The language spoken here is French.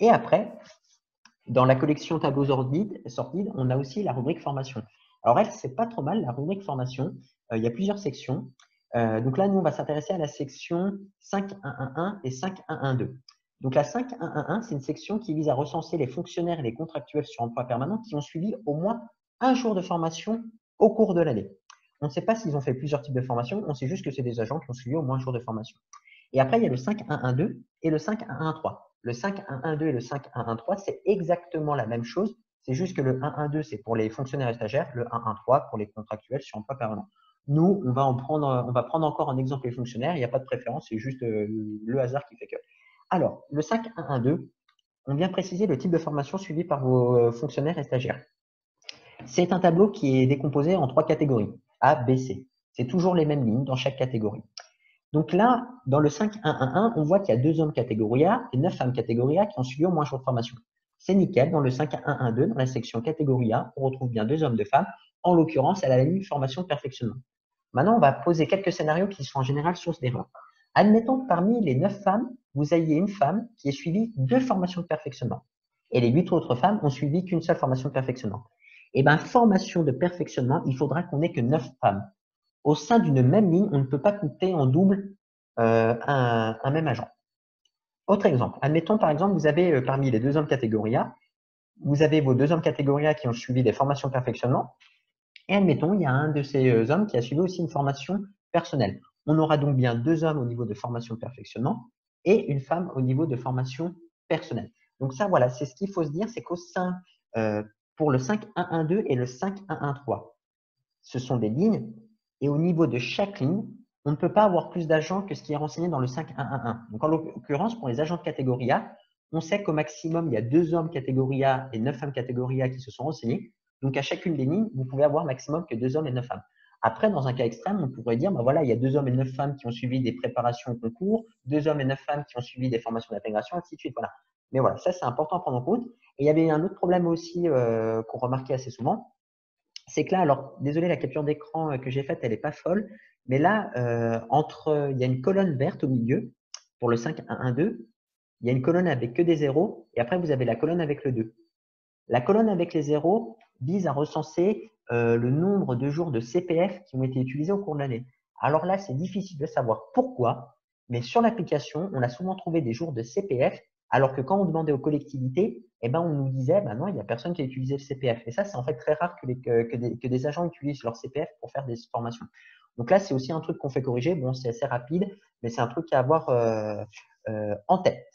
Et après, dans la collection tableaux sordides, on a aussi la rubrique formation. Alors elle, c'est pas trop mal, la rubrique formation. Il y a plusieurs sections. Donc là, nous, on va s'intéresser à la section 5.1.1.1 et 5.1.1.2. Donc la 5.1.1.1, c'est une section qui vise à recenser les fonctionnaires et les contractuels sur emploi permanent qui ont suivi au moins un jour de formation au cours de l'année. On ne sait pas s'ils ont fait plusieurs types de formation, on sait juste que c'est des agents qui ont suivi au moins un jour de formation. Et après, il y a le 5.1.1.2 et le 5.1.1.3. Le 5.1.1.2 et le 5.1.1.3, c'est exactement la même chose. C'est juste que le 1.1.2, c'est pour les fonctionnaires et stagiaires, le 1.1.3 pour les contractuels sur emploi permanent. Nous, on va prendre encore un exemple les fonctionnaires. Il n'y a pas de préférence, c'est juste le hasard qui fait que. Alors, le 5.1.1.2, on vient préciser le type de formation suivi par vos fonctionnaires et stagiaires. C'est un tableau qui est décomposé en 3 catégories, A, B, C. C'est toujours les mêmes lignes dans chaque catégorie. Donc là, dans le 5.1.1.1, on voit qu'il y a 2 hommes catégorie A et 9 femmes catégorie A qui ont suivi au moins un jour de formation. C'est nickel. Dans le 5.1.1.2, dans la section catégorie A, on retrouve bien 2 hommes, 2 femmes. En l'occurrence, elle a eu une formation de perfectionnement. Maintenant, on va poser quelques scénarios qui sont en général source d'erreur. Admettons que parmi les 9 femmes, vous ayez une femme qui ait suivi 2 formations de perfectionnement. Et les 8 autres femmes ont suivi qu'une seule formation de perfectionnement. Eh bien, formation de perfectionnement, il faudra qu'on ait que 9 femmes. Au sein d'une même ligne, on ne peut pas compter en double un même agent. Autre exemple, admettons par exemple, vous avez parmi les 2 hommes catégorie A, vous avez vos 2 hommes catégorie A qui ont suivi des formations de perfectionnement, et admettons, il y a un de ces hommes qui a suivi aussi une formation personnelle. On aura donc bien 2 hommes au niveau de formation de perfectionnement et une femme au niveau de formation personnelle. Donc ça, voilà, c'est ce qu'il faut se dire, c'est qu'au sein, pour le 5.1.1.2 et le 5.1.1.3, ce sont des lignes, et au niveau de chaque ligne, on ne peut pas avoir plus d'agents que ce qui est renseigné dans le 5.1.1.1. Donc en l'occurrence, pour les agents de catégorie A, on sait qu'au maximum, il y a 2 hommes catégorie A et 9 femmes catégorie A qui se sont renseignés. Donc à chacune des lignes, vous pouvez avoir maximum que 2 hommes et 9 femmes. Après, dans un cas extrême, on pourrait dire, ben voilà, il y a 2 hommes et 9 femmes qui ont suivi des préparations au concours, 2 hommes et 9 femmes qui ont suivi des formations d'intégration, ainsi de suite. Voilà. Mais voilà, ça c'est important à prendre en compte. Et il y avait un autre problème aussi qu'on remarquait assez souvent, c'est que là, alors désolé, la capture d'écran que j'ai faite, elle n'est pas folle, mais là, il y a une colonne verte au milieu pour le 5.1.1.2, il y a une colonne avec que des zéros, et après vous avez la colonne avec le 2. La colonne avec les zéros vise à recenser le nombre de jours de CPF qui ont été utilisés au cours de l'année. Alors là, c'est difficile de savoir pourquoi, mais sur l'application, on a souvent trouvé des jours de CPF, alors que quand on demandait aux collectivités, eh ben, on nous disait, ben non, il n'y a personne qui a utilisé le CPF. Et ça, c'est en fait très rare que des agents utilisent leur CPF pour faire des formations. Donc là, c'est aussi un truc qu'on fait corriger. Bon, c'est assez rapide, mais c'est un truc à avoir en tête.